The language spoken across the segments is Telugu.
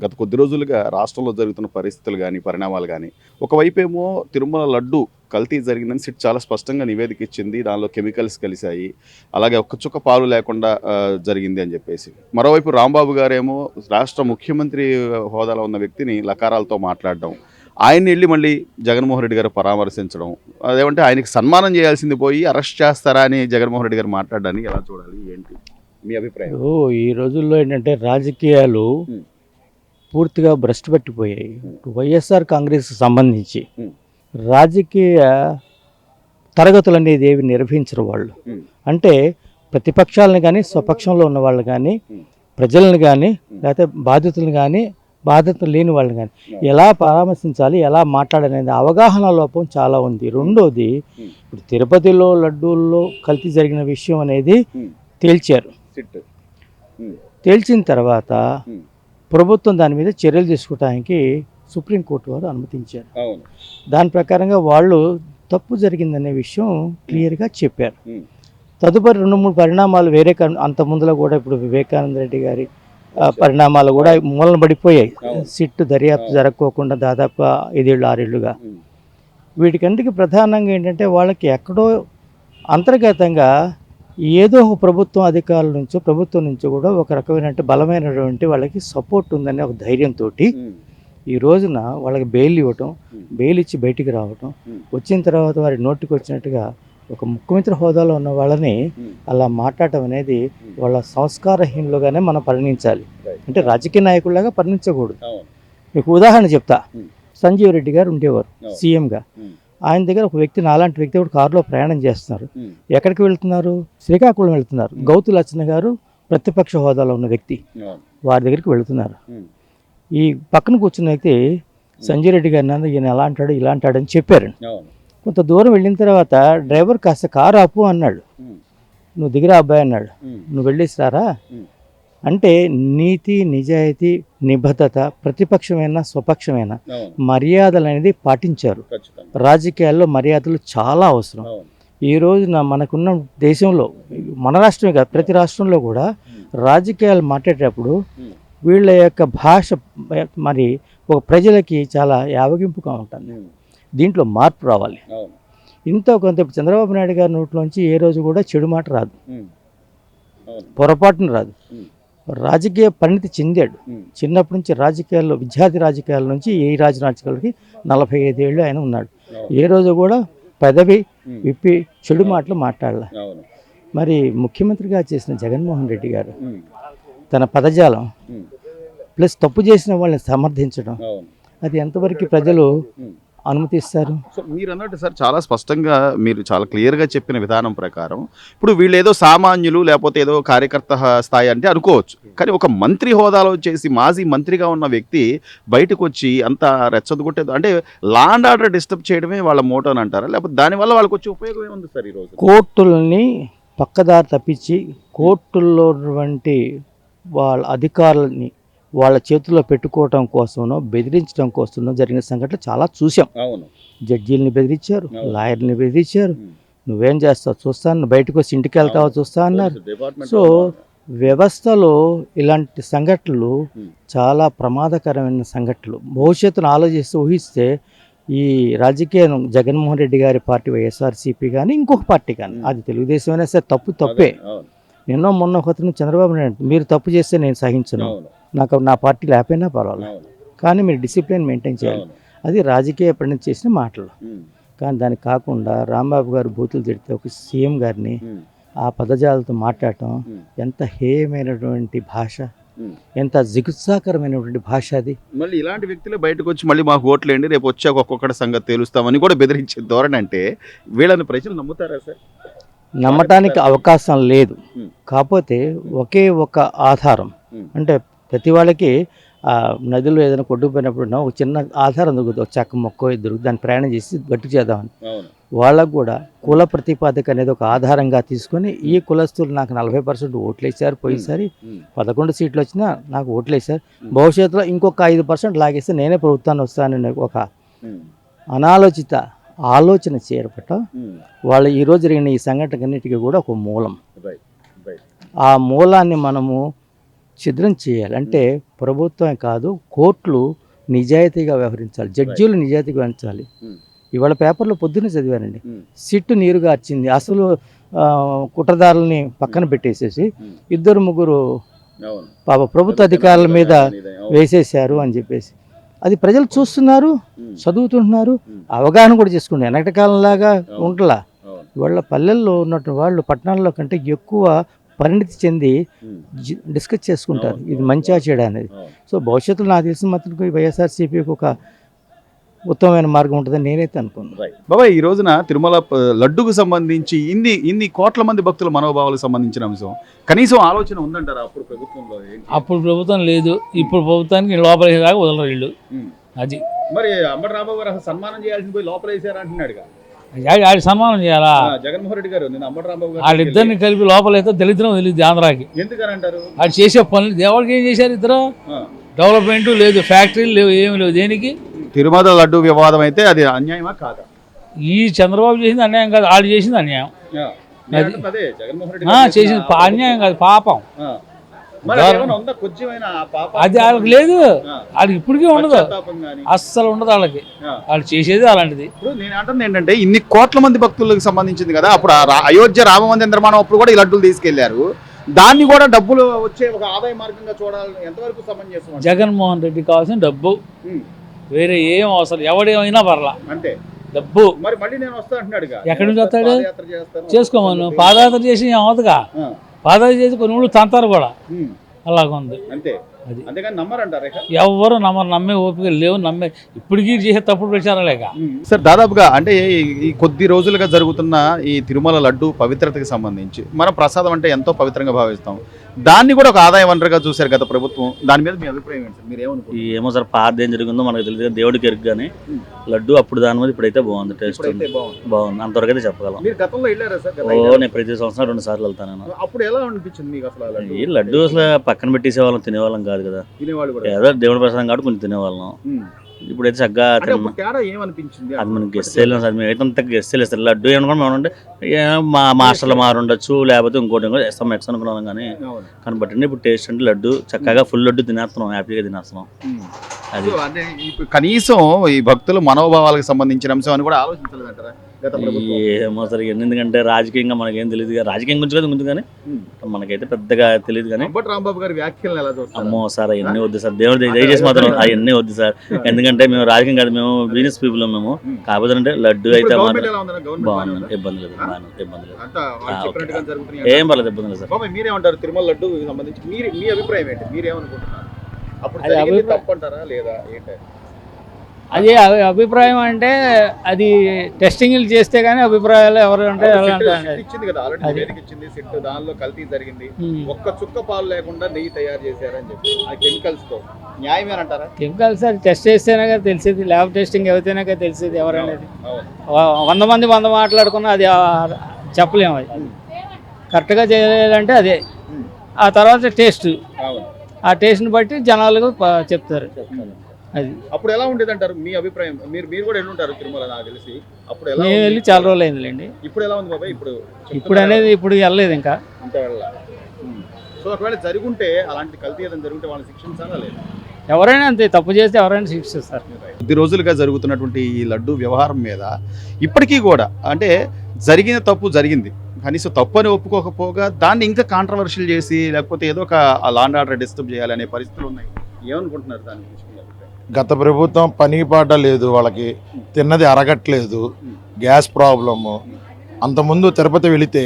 గత కొద్ది రోజులుగా రాష్ట్రంలో జరుగుతున్న పరిస్థితులు గానీ, పరిణామాలు గానీ, ఒకవైపేమో తిరుమల లడ్డు కల్తీ జరిగిందని సిట్ చాలా స్పష్టంగా నివేదిక ఇచ్చింది. దానిలో కెమికల్స్ కలిశాయి. అలాగే ఒక్క చుక్క పాలు లేకుండా జరిగింది అని జెప్పేసి. మరోవైపు రాంబాబు గారేమో రాష్ట్ర ముఖ్యమంత్రి హోదాలో ఉన్న వ్యక్తిని లకారాలతో మాట్లాడడం. ఆయన్ని ఎళ్లి మళ్ళీ జగన్మోహన్ రెడ్డి గారు పరామర్శించడం. అదేమంటే ఆయనకి సన్మానం చేయాల్సింది పోయి అరెస్ట్ చేస్తారా అని జగన్మోహన్ రెడ్డి గారు మాట్లాడడాన్ని ఎలా చూడాలి? ఏంటి మీ అభిప్రాయం? ఈ రోజుల్లో ఏంటంటే రాజకీయాలు హ్మ్. పూర్తిగా భ్రష్టు పట్టిపోయాయి. హ్మ్. వైఎస్ఆర్ కాంగ్రెస్కి సంబంధించి హ్మ్. రాజకీయ తరగతులు అనేది ఏవి నిర్వహించరు వాళ్ళు. హ్మ్. అంటే ప్రతిపక్షాలను కానీ స్వపక్షంలో ఉన్న వాళ్ళు కానీ హ్మ్. ప్రజలను కానీ లేకపోతే బాధితులను కానీ బాధ్యతలు లేని వాళ్ళని కానీ ఎలా పరామర్శించాలి, ఎలా మాట్లాడాలనేది అవగాహన లోపం చాలా ఉంది. రెండోది, ఇప్పుడు తిరుపతిలో లడ్డూల్లో కల్తీ జరిగిన విషయం అనేది తేల్చారు. సిట్. తేల్చిన తర్వాత హ్మ్. ప్రభుత్వం దాని మీద చర్యలు తీసుకోవడానికి సుప్రీంకోర్టు వారు అనుమతించారు. అవును. దాని ప్రకారంగా వాళ్ళు తప్పు జరిగిందనే విషయం క్లియర్గా చెప్పారు. హ్మ్. తదుపరి 2-3 పరిణామాలు వేరే అంత ముందులో కూడా ఇప్పుడు వివేకానంద రెడ్డి గారి పరిణామాలు కూడా మూలన పడిపోయాయి. సిట్టు దర్యాప్తు జరగకోకుండా దాదాపు 5 ఏళ్ళు 6 ఏళ్ళుగా. వీటికంటికి ప్రధానంగా ఏంటంటే వాళ్ళకి ఎక్కడో అంతర్గతంగా ఏదో ఒక ప్రభుత్వం అధికారుల నుంచో ప్రభుత్వం నుంచో కూడా ఒక రకమైన బలమైనటువంటి వాళ్ళకి సపోర్ట్ ఉందనే ఒక ధైర్యంతో ఈ రోజున వాళ్ళకి బెయిల్ ఇవ్వటం, బెయిల్ ఇచ్చి బయటికి రావటం, వచ్చిన తర్వాత వారి నోటికి వచ్చినట్టుగా ఒక ముఖ్యమంత్రి హోదాలో ఉన్న వాళ్ళని అలా మాట్లాడటం అనేది వాళ్ళ సంస్కారహీనులుగానే మనం పరిగణించాలి. అంటే రాజకీయ నాయకుల్లాగా పరిగణించకూడదు. మీకు ఉదాహరణ చెప్తా. సంజీవ్ రెడ్డి గారు ఉండేవారు సీఎంగా. ఆయన దగ్గర ఒక వ్యక్తి, నాలాంటి వ్యక్తి కూడా కారులో ప్రయాణం చేస్తున్నారు. ఎక్కడికి వెళ్తున్నారు? శ్రీకాకుళం వెళ్తున్నారు. గౌతు లచ్చన్న గారు ప్రతిపక్ష హోదాలో ఉన్న వ్యక్తి, వారి దగ్గరికి వెళుతున్నారు. ఈ పక్కన కూర్చున్న వ్యక్తి సంజయ్ రెడ్డి గారిని ఈయన ఎలా అంటాడు ఇలా అంటాడని చెప్పారు. కొంత దూరం వెళ్ళిన తర్వాత డ్రైవర్ కాస్త కారు ఆపు అన్నాడు. నువ్వు దిగిరా అబ్బాయి అన్నాడు. నువ్వు వెళ్ళేసిరారా అంటే నీతి, నిజాయితీ, నిబద్ధత, ప్రతిపక్షమైనా స్వపక్షమైనా మర్యాదలు అనేది పాటించారు. రాజకీయాల్లో మర్యాదలు చాలా అవసరం. ఈ రోజున మనకున్న దేశంలో, మన రాష్ట్రమే కాదు ప్రతి రాష్ట్రంలో కూడా రాజకీయాలు మాట్లాడేటప్పుడు వీళ్ళ యొక్క భాష మరి ఒక ప్రజలకి చాలా యావగింపుగా ఉంటుంది. దీంట్లో మార్పు రావాలి. ఇంత కొంత చంద్రబాబు నాయుడు గారి నోట్లోంచి ఏ రోజు కూడా చెడు మాట రాదు, పొరపాటున రాదు. రాజకీయ పరిణితి చెందాడు. చిన్నప్పటి నుంచి రాజకీయాల్లో, విద్యార్థి రాజకీయాల నుంచి ఈ రాజకీయాలకి 45 ఏళ్ళు ఆయన ఉన్నాడు. ఏ రోజు కూడా పదవి విప్పి చెడు మాటలు మాట్లాడాల. మరి ముఖ్యమంత్రిగా చేసిన జగన్మోహన్ రెడ్డి గారు తన పదజాలం ప్లస్ తప్పు చేసిన వాళ్ళని సమర్థించడం, అది ఎంతవరకు ప్రజలు అనుమతిస్తారు? సో మీరు అన్నట్టు సార్ చాలా స్పష్టంగా మీరు చాలా క్లియర్గా చెప్పిన విధానం ప్రకారం ఇప్పుడు వీళ్ళు ఏదో సామాన్యులు లేకపోతే ఏదో కార్యకర్త స్థాయి అంటే అనుకోవచ్చు. కానీ ఒక మంత్రి హోదాలో చేసి మాజీ మంత్రిగా ఉన్న వ్యక్తి బయటకు వచ్చి అంత రెచ్చగొట్టేది అంటే లా అండ్ ఆర్డర్ డిస్టర్బ్ చేయడమే వాళ్ళ మోటో అని అంటారా? లేకపోతే దానివల్ల వాళ్ళకి వచ్చే ఉపయోగం ఏముంది సార్? ఈరోజు కోర్టులని పక్కదారి తప్పించి కోర్టుల్లో ఉన్నటువంటి వాళ్ళ అధికారులని వాళ్ళ చేతుల్లో పెట్టుకోవటం కోసమో బెదిరించడం కోసమో జరిగిన సంఘటనలు చాలా చూసాం. జడ్జీలని బెదిరించారు, లాయర్ని బెదిరించారు. నువ్వేం చేస్తావు చూస్తాను, బయటకు వచ్చి ఇంటికి వెళ్తావో చూస్తా అన్నారు. సో వ్యవస్థలో ఇలాంటి సంఘటనలు చాలా ప్రమాదకరమైన సంఘటనలు. భవిష్యత్తును ఆలోచిస్తూ ఊహిస్తే ఈ రాజకీయం జగన్మోహన్ రెడ్డి గారి పార్టీ వైఎస్ఆర్సీపీ కానీ ఇంకొక పార్టీ కానీ, అది తెలుగుదేశం అయినా సరే తప్పే. నిన్న మొన్న ఒకతను చంద్రబాబు నాయుడు, మీరు తప్పు చేస్తే నేను సహించను, నాకు నా పార్టీ లేకపోయినా పర్వాలేదు, కానీ మీరు డిసిప్లిన్ మెయింటైన్ చేయాలి. అది రాజకీయ పరిణితి చేసిన మాటలు. కానీ దానికి కాకుండా రాంబాబు గారు బూతులు తిడితే ఒక సీఎం గారిని ఆ పదజాలతో మాట్లాడటం ఎంత హేయమైనటువంటి భాష, ఎంత జిగుత్సాకరమైనటువంటి భాష. అది మళ్ళీ ఇలాంటి వ్యక్తులే బయటకు వచ్చి మళ్ళీ మాకు ఓట్లేండి, రేపు వచ్చాక ఒక్కొక్కటి సంగతి తేలుస్తామని కూడా బెదిరించే ధోరణి అంటే వీళ్ళని ప్రజలు నమ్ముతారా సార్? నమ్మటానికి అవకాశం లేదు. కాకపోతే ఒకే ఒక ఆధారం, అంటే ప్రతి వాళ్ళకి నదిలో ఏదైనా కొట్టుకుపోయినప్పుడు ఒక చిన్న ఆధారం దొరుకుతుంది, ఒక చెక్క మొక్క దొరుకుతుంది, దాన్ని ప్రయాణం చేసి గట్టు చేద్దామని. వాళ్ళకు కూడా కుల ప్రతిపాదక అనేది ఒక ఆధారంగా తీసుకొని ఈ కులస్తులు నాకు 40% ఓట్లేసారు, పోయిసారి 11 సీట్లు వచ్చినా నాకు ఓట్లేసారు, భవిష్యత్తులో ఇంకొక 5% లాగేస్తే నేనే ప్రభుత్వాన్ని వస్తానని ఒక అనాలోచిత ఆలోచన చేపట్టం వాళ్ళు ఈరోజు జరిగిన ఈ సంఘటనకన్నిటికీ కూడా ఒక మూలం. ఆ మూలాన్ని మనము ఛిద్రం చేయాలి. అంటే ప్రభుత్వం కాదు, కోర్టులు నిజాయితీగా వ్యవహరించాలి, జడ్జీలు నిజాయితీగా వ్యవహరించాలి. ఇవాళ పేపర్లో పొద్దున్నే చదివానండి, సిట్టు నీరు గార్చింది. అసలు కుట్రదారుల్ని పక్కన పెట్టేసేసి 2-3 పాప ప్రభుత్వ అధికారుల మీద వేసేశారు అని చెప్పేసి. అది ప్రజలు చూస్తున్నారు, చదువుతుంటున్నారు, అవగాహన కూడా చేసుకుంటున్నారు. వెనకటి కాలంలాగా ఉంటలా. ఇవాళ పల్లెల్లో ఉన్నటువంటి వాళ్ళు పట్టణాల్లో కంటే ఎక్కువ పరిణితి చెంది డిస్కస్ చేసుకుంటారు, ఇది మంచిగా చెడా అనేది. సో భవిష్యత్తులో నాకు తెలిసిన మాత్రం వైఎస్ఆర్సీపీకి ఒక ఉత్తమమైన మార్గం ఉంటుందని నేనైతే అనుకున్నాను. బాబాయ్, ఈ రోజున తిరుమల లడ్డుకు సంబంధించి ఇన్ని కోట్ల మంది భక్తుల మనోభావాలకు సంబంధించిన అంశం కనీసం ఆలోచన ఉందంటారా అప్పుడు ప్రభుత్వంలో? అప్పుడు ప్రభుత్వం లేదు, ఇప్పుడు ప్రభుత్వానికి లోపల దాకా వదలరు వీళ్ళు. అది మరి అంబటి రాంబాబు గారు సన్మానం చేయాల్సింది పోయి లోపల వేసారు అంటున్నాడుగా. ఆడి సన్మానం చేయాలా? జగన్మోహన్ రెడ్డి గారు నేను అంబటి రాంబాబు గారు వాళ్ళిద్దరిని కలిపి లోపలైతే దళిద్రం తెలియదు ఆంధ్రాకి. ఎందుకని అంటారు? వాళ్ళు చేసే పనులు దేవుడికి ఏం చేశారు? ఇద్దరు డెవలప్మెంట్ లేదు, ఫ్యాక్టరీలు లేవు, ఏమి లేవు. దేనికి? తిరుమల లడ్డు వివాదం అయితే అది అన్యాయమా కాదా? ఈ చంద్రబాబు చేసింది అన్యాయం కాదు, వాళ్ళు చేసింది అన్యాయం. చేసింది అన్యాయం కాదు, పాపం. అది వాళ్ళకి లేదు, వాళ్ళకి ఇప్పటికీ ఉండదు, అస్సలు ఉండదు వాళ్ళకి. వాళ్ళు చేసేది అలాంటిది. ఇప్పుడు నేను అంటుంది ఏంటంటే ఇన్ని కోట్ల మంది భక్తులకు సంబంధించింది కదా. అప్పుడు అయోధ్య రామ మందిర నిర్మాణం అప్పుడు కూడా ఈ లడ్డూలు తీసుకెళ్లారు. దాన్ని కూడా డబ్బులు వచ్చే ఒక ఆదాయ మార్గంగా చూడాలి, ఎంతవరకు సమంజసం? జగన్మోహన్ రెడ్డి కావాల్సిన డబ్బు, వేరే ఏం అవసరం, ఎవడేమైనా పర్లా, అంటే డబ్బు. మరి మళ్ళీ నేను వస్తా అంటున్నాడు, ఎక్కడి నుంచి వస్తాడు? చేసుకోమను. పాదయాత్ర చేసి ఏమవుతుందిగా, పాదయాత్ర చేసి కొన్ని ఊళ్ళు తంతారు కూడా, అలాగుంది. అంతే, అంతేగాని నమ్మరంటారు. ఎవరు నమ్మరు, నమ్మే ఓపిక లేవు. ఇప్పటికీ చేసే తప్పుడు ప్రచారాలేక. సార్, దాదాపుగా అంటే ఈ కొద్ది రోజులుగా జరుగుతున్న ఈ తిరుమల లడ్డు పవిత్రతకి సంబంధించి మనం ప్రసాదం అంటే ఎంతో పవిత్రంగా భావిస్తాం, దాన్ని కూడా ఒక ఆదాయ వనరుగా చూశారు గత ప్రభుత్వం. దాని మీద మీ అభిప్రాయం ఏంటి సార్? మీరు ఏమనుకుంటారు? ఏమో సార్, పాత ఏం జరిగిందో మనకు తెలియదు, దేవుడికి ఎరుగు. కానీ లడ్డు అప్పుడు దాని మీద ఇప్పుడైతే బాగుంది, టేస్ట్ బాగుంది, అంతవరకు అయితే చెప్పగలం. మీరు గతంలో వెళ్ళారా సార్? నేను ప్రతి సంవత్సరం 2 సార్లు వెళ్తాను. అప్పుడు ఎలా అనిపించింది మీకు అసలు? ఈ లడ్డు అసలు పక్కన పెట్టేసేవాళ్ళం, తినేవాళ్ళం కాదు కదా. ఏదో దేవుడి ప్రసాదం కాబట్టి కొంచెం తినేవాళ్ళం. ఇప్పుడైతే చక్కగా అది మనకి గెస్ట్ చేయలేము సార్. మేము అయితే అంత గెస్ట్ చేయలేదు. లడ్డు ఏమనుకోండి ఏమంటే మా మాస్టర్లు మారుండొచ్చు, లేకపోతే ఇంకోటి వేస్తాం ఎక్స్ అనుకున్నాం. కానీ బట్ ఇప్పుడు టేస్ట్ అంటే లడ్డు చక్కగా ఫుల్ లడ్డు తినేస్తున్నాం, హ్యాపీగా తినేస్తున్నాం. అది కనీసం ఈ భక్తుల మనోభావాలకు సంబంధించిన అంశం అని కూడా ఆలోచించలేదంటారా? ఏమో సార్, ఎందుకంటే రాజకీయంగా మనకేం తెలియదు, రాజకీయం గురించి కదా ముందు, కానీ మనకైతే పెద్దగా తెలియదు. కానీ రాంబాబు గారి వ్యాఖ్యలు ఎలా చూస్తారు? అమ్మో సార్, అవన్నీ వద్దు సార్, దేవుడు దయచేసి మాత్రం అవన్నీ వద్దు సార్. ఎందుకంటే మేము రాజకీయం కాదు, మేము బిజినెస్ పీపుల్. మేము కాకపోతే అంటే లడ్డు అయితే బాగుంది, ఇబ్బంది లేదు, ఇబ్బంది లేదు, ఏం పర్లేదు, ఇబ్బంది లేదు సార్. మీరేమంటారు తిరుమల లడ్డు సంబంధించి? మీ అభిప్రాయం ఏంటి? మీరేమనుకుంటున్నారు? అప్పుడు తప్పంటారా లేదా ఏంటి? అది అభిప్రాయం అంటే అది టెస్టింగ్లు చేస్తే గానీ అభిప్రాయాలు ఎవరు అంటే ఇచ్చింది కదా, ఆల్రెడీ ఇచ్చింది సిట్, దానిలో కల్తీ జరిగింది, ఒక్క చుక్క పాలు లేకుండా నెయ్యి తయారు చేశారని చెప్పి ఆ కెమికల్స్ తో న్యాయమేనంటారా? కెమికల్స్ అది టెస్ట్ చేస్తేనే కదా తెలిసేది, ల్యాబ్ టెస్టింగ్ అయితేనే కదా తెలిసేది ఎవరనేది. 100 మంది 100 మాట్లాడుకున్నా అది చెప్పలేము. అది కరెక్ట్గా చేయాలంటే అదే, ఆ తర్వాత టేస్ట్, ఆ టేస్ట్ని బట్టి జనాలకు చెప్తారు. అది అప్పుడు ఎలా ఉండేది అంటారు? మీ అభిప్రాయం, మీరు కూడా వెళ్ళి ఉంటారు తిరుమల నాకు తెలిసి. అప్పుడు ఎలా వెళ్ళి చాలా రోజులు అయిందిలేండి. ఇప్పుడు ఎలా ఉంది బాబాయ్? ఇప్పుడు అనేది ఇప్పుడు వెళ్ళలేదు ఇంకా. సో ఒకవేళ జరుగుంటే, అలాంటి కల్తీ ఏదైనా జరుగుంటే వాళ్ళని శిక్షించాలా లేదు? ఎవరైనా అంతే, తప్పు చేస్తే ఎవరైనా శిక్షిస్తారు. కొద్ది రోజులుగా జరుగుతున్నటువంటి ఈ లడ్డు వ్యవహారం మీద ఇప్పటికీ కూడా అంటే జరిగిన తప్పు జరిగింది, కనీసం తప్పు అని ఒప్పుకోకపోగా దాన్ని ఇంకా కాంట్రవర్షియల్ చేసి, లేకపోతే ఏదో ఒక లా అండ్ ఆర్డర్ డిస్టర్బ్ చేయాలనే పరిస్థితులు ఉన్నాయి. ఏమనుకుంటున్నారు దాని గురించి? గత ప్రభుత్వం పని పాట లేదు, వాళ్ళకి తిన్నది అరగట్లేదు, గ్యాస్ ప్రాబ్లము. అంతకుముందు తిరుపతి వెళితే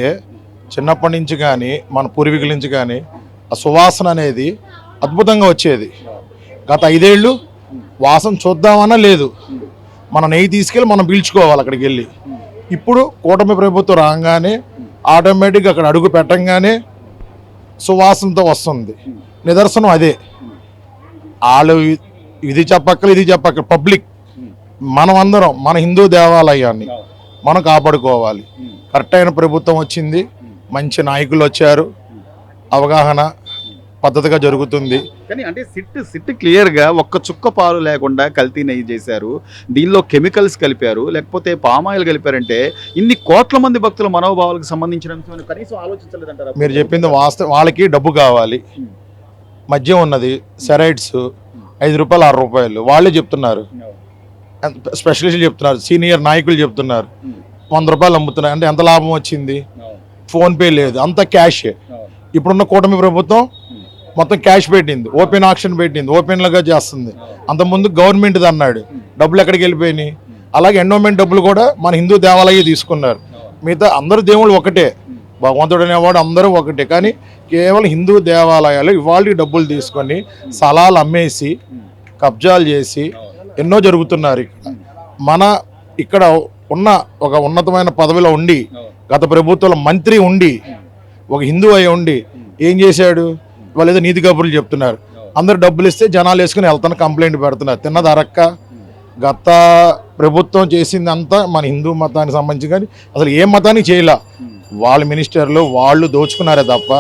చిన్నప్పటి నుంచి కానీ మన పూర్వీకుల నుంచి కానీ ఆ సువాసన అనేది అద్భుతంగా వచ్చేది. గత 5 ఏళ్ళు వాసన చూద్దామన్నా లేదు, మన నెయ్యి తీసుకెళ్ళి మనం పీల్చుకోవాలి అక్కడికి వెళ్ళి. ఇప్పుడు కూటమి ప్రభుత్వం రాగానే ఆటోమేటిక్గా అక్కడ అడుగు పెట్టంగానే సువాసనతో వస్తుంది. నిదర్శనం అదే. వాళ్ళు ఇది చెప్పక్కలు ఇది చెప్పక్కలు, పబ్లిక్ మనం అందరం మన హిందూ దేవాలయాన్ని మనం కాపాడుకోవాలి. కరెక్ట్ అయిన ప్రభుత్వం వచ్చింది, మంచి నాయకులు వచ్చారు, అవగాహన పద్ధతిగా జరుగుతుంది. కానీ అంటే సిట్ క్లియర్గా ఒక్క చుక్క పాలు లేకుండా కల్తీ నెయ్యి చేశారు, దీనిలో కెమికల్స్ కలిపారు, లేకపోతే పామాయిల్ కలిపారంటే ఇన్ని కోట్ల మంది భక్తుల మనోభావాలకు సంబంధించిన కనీసం ఆలోచించలేదంటారా? మీరు చెప్పింది వాస్తవం. వాళ్ళకి డబ్బు కావాలి, మద్యం ఉన్నది, సెరైడ్స్ 5 రూపాయలు 6 రూపాయలు వాళ్ళే చెప్తున్నారు, స్పెషలిస్టులు చెప్తున్నారు, సీనియర్ నాయకులు చెప్తున్నారు 100 రూపాయలు అమ్ముతున్నారు. అంటే ఎంత లాభం వచ్చింది? ఫోన్పే లేదు, అంతా క్యాషే. ఇప్పుడున్న కూటమి ప్రభుత్వం మొత్తం క్యాష్ పెట్టింది, ఓపెన్ ఆక్షన్ పెట్టింది, ఓపెన్లుగా చేస్తుంది. అంతకుముందు గవర్నమెంట్ది అన్నాడు, డబ్బులు ఎక్కడికి వెళ్ళిపోయినాయి? అలాగే ఎండోమెంట్ డబ్బులు కూడా మన హిందూ దేవాలయం తీసుకున్నారు. మిగతా అందరు దేవుళ్ళు ఒకటే, భగవంతుడు అనేవాడు అందరూ ఒకటే, కానీ కేవలం హిందూ దేవాలయాలు ఇవాళ డబ్బులు తీసుకొని స్థలాలు అమ్మేసి కబ్జాలు చేసి ఎన్నో జరుగుతున్నారు. ఇక్కడ ఉన్న ఒక ఉన్నతమైన పదవిలో ఉండి, గత ప్రభుత్వంలో మంత్రి ఉండి, ఒక హిందూ అయి ఉండి ఏం చేశాడు? వాళ్ళు ఏదో నీతి కబుర్లు చెప్తున్నారు. అందరు డబ్బులు ఇస్తే జనాలు వేసుకుని వెళ్తాను కంప్లైంట్ పెడుతున్నారు. తిన్నది అరక్క. గత ప్రభుత్వం చేసింది అంతా మన హిందూ మతానికి సంబంధించి, కానీ అసలు ఏ మతానికి చేయలే. వాళ్ళ మినిస్టర్లు వాళ్ళు దోచుకున్నారే తప్ప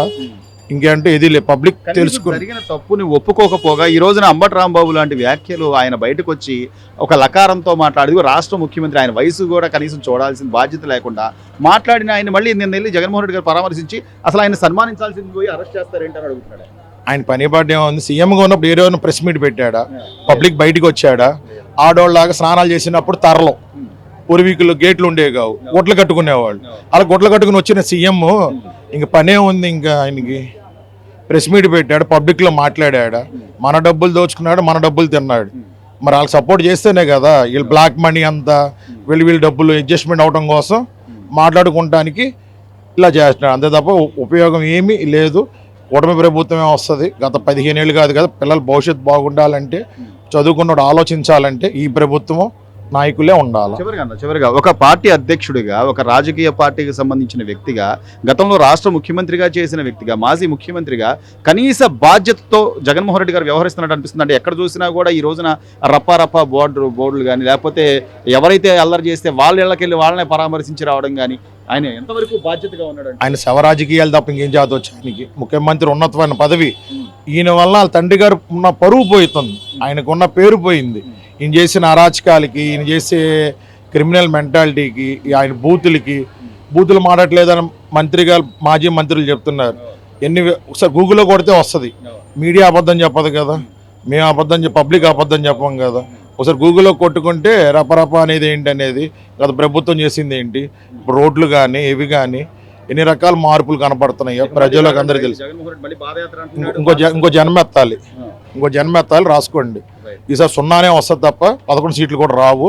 ఇంకేంటే ఇది పబ్లిక్ తెలుసుకుని జరిగిన తప్పుని ఒప్పుకోకపోగా ఈ రోజున అంబటి రాంబాబు లాంటి వ్యాఖ్యలు ఆయన బయటకు వచ్చి ఒక లకారంతో మాట్లాడి రాష్ట్ర ముఖ్యమంత్రి, ఆయన వయసు కూడా కనీసం చూడాల్సిన బాధ్యత లేకుండా మాట్లాడిన ఆయన మళ్ళీ నిన్న వెళ్ళి జగన్మోహన్ రెడ్డి గారు పరామర్శించి అసలు ఆయన సన్మానించాల్సింది పోయి అరెస్ట్ చేస్తారేంటని అడుగుతున్నాడు. ఆయన పని పాటు ఏముంది? సీఎంగా ఉన్నప్పుడు ఏ రోజున ప్రెస్ మీట్ పెట్టాడా? పబ్లిక్ బయటికి వచ్చాడా? ఆడోళ్ళలాగా స్నానాలు చేసినప్పుడు తరలో పూర్వీకులు గేట్లు ఉండేవి కావు, గొడ్లు కట్టుకునేవాళ్ళు. అలా గొడ్లు కట్టుకుని వచ్చిన సీఎం ఇంక పనే ఉంది, ఇంకా ఆయనకి ప్రెస్ మీట్ పెట్టాడు, పబ్లిక్లో మాట్లాడాడు, మన డబ్బులు దోచుకున్నాడు, మన డబ్బులు తిన్నాడు. మరి వాళ్ళకి సపోర్ట్ చేస్తేనే కదా వీళ్ళు బ్లాక్ మనీ అంతా వీళ్ళు డబ్బులు అడ్జస్ట్మెంట్ అవడం కోసం మాట్లాడుకోవడానికి ఇలా చేస్తున్నాడు. అంతే తప్ప ఉపయోగం ఏమీ లేదు. కూటమి ప్రభుత్వమే వస్తుంది. గత 15 ఏళ్ళు కాదు కదా, పిల్లల భవిష్యత్తు బాగుండాలంటే, చదువుకున్నోడు ఆలోచించాలంటే ఈ ప్రభుత్వం నాయకులే ఉండాలి. చివరిగా ఒక పార్టీ అధ్యక్షుడిగా, ఒక రాజకీయ పార్టీకి సంబంధించిన వ్యక్తిగా, గతంలో రాష్ట్ర ముఖ్యమంత్రిగా చేసిన వ్యక్తిగా, మాజీ ముఖ్యమంత్రిగా కనీస బాధ్యతతో జగన్మోహన్ రెడ్డి గారు వ్యవహరిస్తున్నట్టు అనిపిస్తుంది. అంటే ఎక్కడ చూసినా కూడా ఈ రోజున రప్పా బోర్డులు కానీ, లేకపోతే ఎవరైతే అల్లరి చేస్తే వాళ్ళ ఇళ్ళకెళ్ళి వాళ్ళనే పరామర్శించి రావడం కానీ, ఆయన ఎంతవరకు బాధ్యతగా ఉన్నాడు? ఆయన శవ రాజకీయాలు తప్ప ఇంకేం చేతవచ్చు. ఆయనకి ముఖ్యమంత్రి ఉన్నతమైన పదవి, ఈయన వల్ల వాళ్ళ తండ్రి గారు ఉన్న పరువు పోతుంది, ఆయనకున్న పేరు పోయింది. ఈయన చేసిన అరాచకాలకి, ఈయన చేసే క్రిమినల్ మెంటాలిటీకి, ఆయన బూతులు మాడట్లేదని మాజీ మంత్రులు చెప్తున్నారు. ఒకసారి గూగుల్లో కొడితే వస్తుంది. మీడియా అబద్ధం చెప్పదు కదా, మేము పబ్లిక్ అబద్ధం చెప్పం కదా. ఒకసారి గూగుల్లో కొట్టుకుంటే రపరప అనేది ఏంటి అనేది, గత ప్రభుత్వం చేసింది ఏంటి, ఇప్పుడు రోడ్లు కానీ ఇవి కానీ ఎన్ని రకాల మార్పులు కనపడుతున్నాయో ప్రజలకు అందరికీ తెలుసు. ఇంకో జన్మ ఎత్తాలి, రాసుకోండి. ఈసారి 0 వస్తుంది తప్ప 11 సీట్లు కూడా రావు.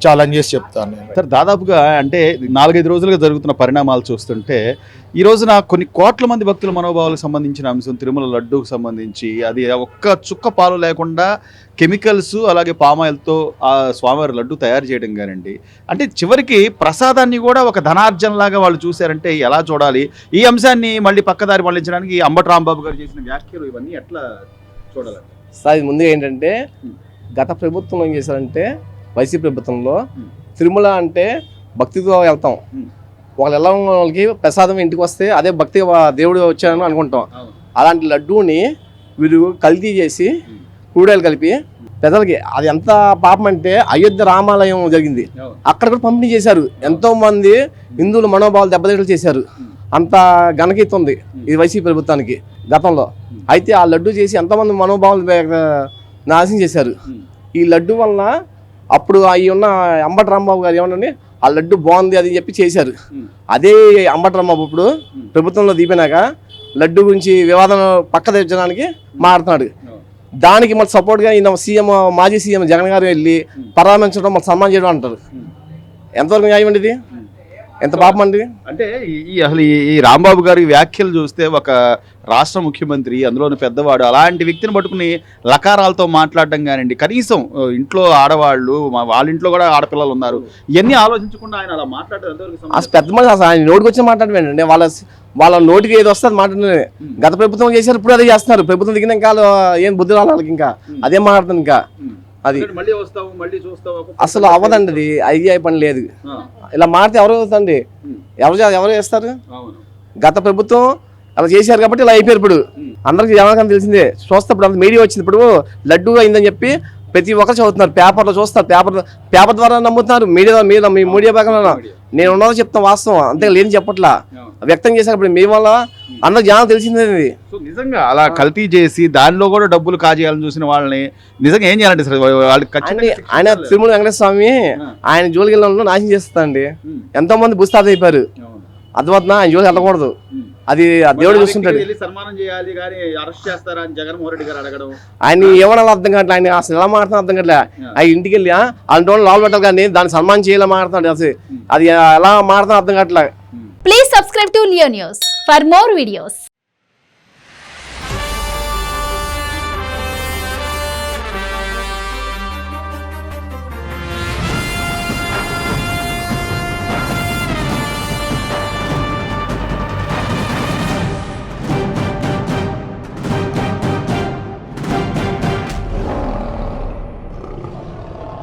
ఛాలెంజ్ చేసి చెప్తాను నేను. సార్, దాదాపుగా అంటే 4-5 రోజులుగా జరుగుతున్న పరిణామాలు చూస్తుంటే ఈ రోజున కొన్ని కోట్ల మంది భక్తుల మనోభావాలకు సంబంధించిన అంశం, తిరుమల లడ్డూకు సంబంధించి అది ఒక్క చుక్క పాలు లేకుండా కెమికల్స్ అలాగే పామాయిల్తో ఆ స్వామివారి లడ్డు తయారు చేయడం కానండి, అంటే చివరికి ప్రసాదాన్ని కూడా ఒక ధనార్జనలాగా వాళ్ళు చూశారంటే ఎలా చూడాలి? ఈ అంశాన్ని మళ్ళీ పక్కదారి మళ్ళించడానికి అంబటి రాంబాబు గారు చేసిన వ్యాఖ్యలు ఇవన్నీ ఎట్లా చూడాలంటే? సార్, ముందుగా ఏంటంటే గత ప్రభుత్వంలో ఏం చేశారంటే, వైసీపీ ప్రభుత్వంలో తిరుమల అంటే భక్తితో వెళ్తాం. వాళ్ళు ఎలా ఉన్న వాళ్ళకి ప్రసాదం ఇంటికి వస్తే అదే భక్తి దేవుడు వచ్చారని అనుకుంటాం. అలాంటి లడ్డూని వీరు కల్తీ చేసి కూడాలు కలిపి ప్రజలకి, అది ఎంత పాపం అంటే అయోధ్య రామాలయం జరిగింది, అక్కడ కూడా పంపిణీ చేశారు. ఎంతో మంది హిందువుల మనోభావాలు దెబ్బతీటలు చేశారు. అంత ఘనకీర్తి ఉంది ఈ వైసీపీ ప్రభుత్వానికి గతంలో. అయితే ఆ లడ్డు చేసి ఎంతమంది మనోభావాలు నాశనం చేశారు. ఈ లడ్డు వలన అప్పుడు అవి ఉన్న అంబటి రాంబాబు గారు ఏమన్నా ఆ లడ్డు బాగుంది అది చెప్పి చేశారు. అదే అంబటి రాంబాబు ఇప్పుడు ప్రభుత్వంలో దిగిపోయినాక లడ్డు గురించి వివాదం పక్క తెచ్చడానికి మాట్లాడుతున్నాడు. దానికి మళ్ళీ సపోర్ట్గా ఈయన మాజీ సీఎం జగన్ గారు వెళ్ళి పరామర్శించడం, మళ్ళీ సన్మానం చేయడం అంటారు. ఎంతవరకు న్యాయం అండి ఇది? ఎంత పాపం అండి? అంటే అసలు ఈ రాంబాబు గారి వ్యాఖ్యలు చూస్తే ఒక రాష్ట్ర ముఖ్యమంత్రి, అందులోని పెద్దవాడు, అలాంటి వ్యక్తిని పట్టుకుని లకారాలతో మాట్లాడడం కానివ్వండి, కనీసం ఇంట్లో ఆడవాళ్ళు, వాళ్ళ ఇంట్లో కూడా ఆడపిల్లలు ఉన్నారు, ఇవన్నీ ఆలోచించకుండా ఆయన అలా మాట్లాడడం అసలు పెద్ద మనిషి. అసలు ఆయన నోటికి వచ్చి మాట్లాడమండి, వాళ్ళ నోటికి ఏది వస్తుంది మాట్లాడే. గత ప్రభుత్వం చేశారు, ఇప్పుడు అదే చేస్తున్నారు. ప్రభుత్వం దిగిన ఇంకా ఏం బుద్ధి రాలి వాళ్ళకి, ఇంకా అదే మాట్లాడుతుంది. ఇంకా అది అసలు అవ్వదండి, అది అయ్యే పని లేదు. ఇలా మారితే ఎవరు అవుతుందండి? ఎవరు చేస్తారు? గత ప్రభుత్వం అలా చేశారు కాబట్టి ఇలా అయిపోయారు. ఇప్పుడు అందరికి ఎవరికైనా తెలిసిందే. చూస్తే ఇప్పుడు అంత మీడియా వచ్చింది, ఇప్పుడు లడ్డు అయిందని చెప్పి ప్రతి ఒక్కరు చదువుతున్నారు, పేపర్లో చూస్తారు, పేపర్ ద్వారా నమ్ముతున్నారు. మీడియా భాగంలో నేను ఉన్నదో చెప్తాను వాస్తవం, అంతే లేని చెప్పట్లా. వ్యక్తం చేశారు ఇప్పుడు మీ వల్ల అందరికి జనం తెలిసిందే ఇది. సో నిజంగా అలా కల్తీ చేసి దానిలో కూడా డబ్బులు కాజేయాలని చూసిన వాళ్ళని నిజంగా ఏం చేయాలంటే సార్ వాళ్ళకి ఖచ్చితంగా ఆయన తిరుమల వెంకటేశ్వర స్వామి ఆయన జోలికి వెళ్ళడంలో నాశనం చేస్తాండి. ఎంతో మంది బుస్తాత అయిపోయారు, అర్థమవుతుందా? ఆయన జోలికి వెళ్ళకూడదు, అది ఆ దేవుడు చూస్తుంటాడు. సన్మానం చేయాలి కానీ అరెస్ట్ చేస్తారా అని జగన్మోహన్ రెడ్డి గారు అడగడం, ఆయన ఏమన్నా అర్థం కావట్లే, ఆయన అసలు ఎలా మాట్లాడుతున్నా అర్థం కావట్లే. ఆ ఇంటికి వెళ్ళి అలాంటి వాళ్ళు లాల్ పెట్టాలి కానీ దాన్ని సన్మానం చేయాలి మాట్లాడుతున్నాడు, అసలు అది ఎలా మాట్లాడుతున్నా అర్థం కావట్లే. Please subscribe to Leo News for more videos.